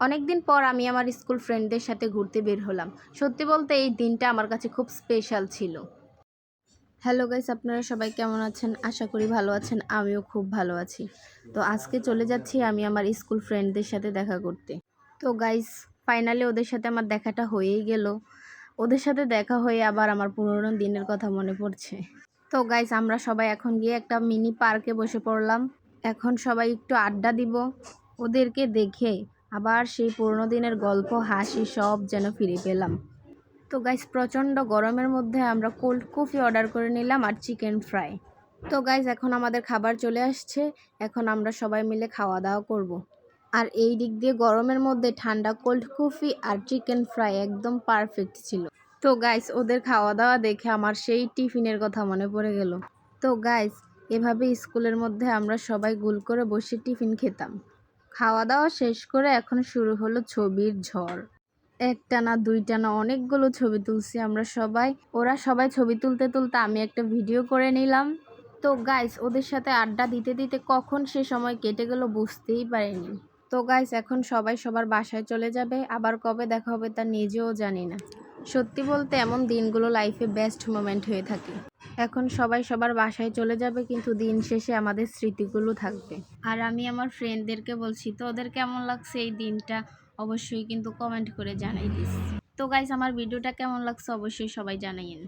অনেকদিন পর আমি আমার স্কুল ফ্রেন্ডদের সাথে ঘুরতে বের হলাম। সত্যি বলতে এই দিনটা আমার কাছে খুব স্পেশাল ছিল। হ্যালো গাইস, আপনারা সবাই কেমন আছেন? আশা করি ভালো আছেন। আমিও খুব ভালো আছি। তো আজকে চলে যাচ্ছি আমি আমার স্কুল ফ্রেন্ডদের সাথে দেখা করতে। তো গাইস, ফাইনালি ওদের সাথে আমার দেখাটা হয়েই গেল। ওদের সাথে দেখা হয়ে আবার আমার পুরনো দিনের কথা মনে পড়ছে। তো গাইস, আমরা সবাই এখন গিয়ে একটা মিনি পার্কে বসে পড়লাম। এখন সবাই একটু আড্ডা দিব। ওদেরকে দেখে আবার সেই পুরনো দিনের গল্প, হাসি সব যেন ফিরে পেলাম। তো গাইস, প্রচণ্ড গরমের মধ্যে আমরা কোল্ড কফি অর্ডার করে নিলাম আর চিকেন ফ্রাই। তো গাইস, এখন আমাদের খাবার চলে আসছে। এখন আমরা সবাই মিলে খাওয়া দাওয়া করব। আর এই দিক দিয়ে গরমের মধ্যে ঠান্ডা কোল্ড কফি আর চিকেন ফ্রাই একদম পারফেক্ট ছিল। তো গাইস, ওদের খাওয়া দাওয়া দেখে আমার সেই টিফিনের কথা মনে পড়ে গেল। তো গাইস, এভাবে স্কুলের মধ্যে আমরা সবাই গোল করে বসে টিফিন খেতাম। খাওয়া দাওয়া শেষ করে এখন শুরু হলো ছবির ঝড়। একটা না দুইটা না অনেকগুলো ছবি তুলছি আমরা সবাই। ওরা সবাই ছবি তুলতে তুলতে আমি একটা ভিডিও করে নিলাম। তো গাইস, ওদের সাথে আড্ডা দিতে দিতে কখন সে সময় কেটে গেল বুঝতেই পারিনি। তো গাইস, এখন সবাই সবার বাসায় চলে যাবে। আবার কবে দেখা হবে তা নিজেও জানি না। সত্যি বলতে এমন দিনগুলো লাইফে বেস্ট মোমেন্ট হয়ে থাকে। এখন সবাই সবার বাসায় চলে যাবে, কিন্তু দিন শেষে আমাদের স্মৃতিগুলো থাকবে। আর আমি আমার ফ্রেন্ডদেরকে বলছি, তো ওদের কেমন লাগছে এই দিনটা অবশ্যই কিন্তু কমেন্ট করে জানাই দিস। তো গাইস, আমার ভিডিওটা কেমন লাগছে অবশ্যই সবাই জানাইয়েন।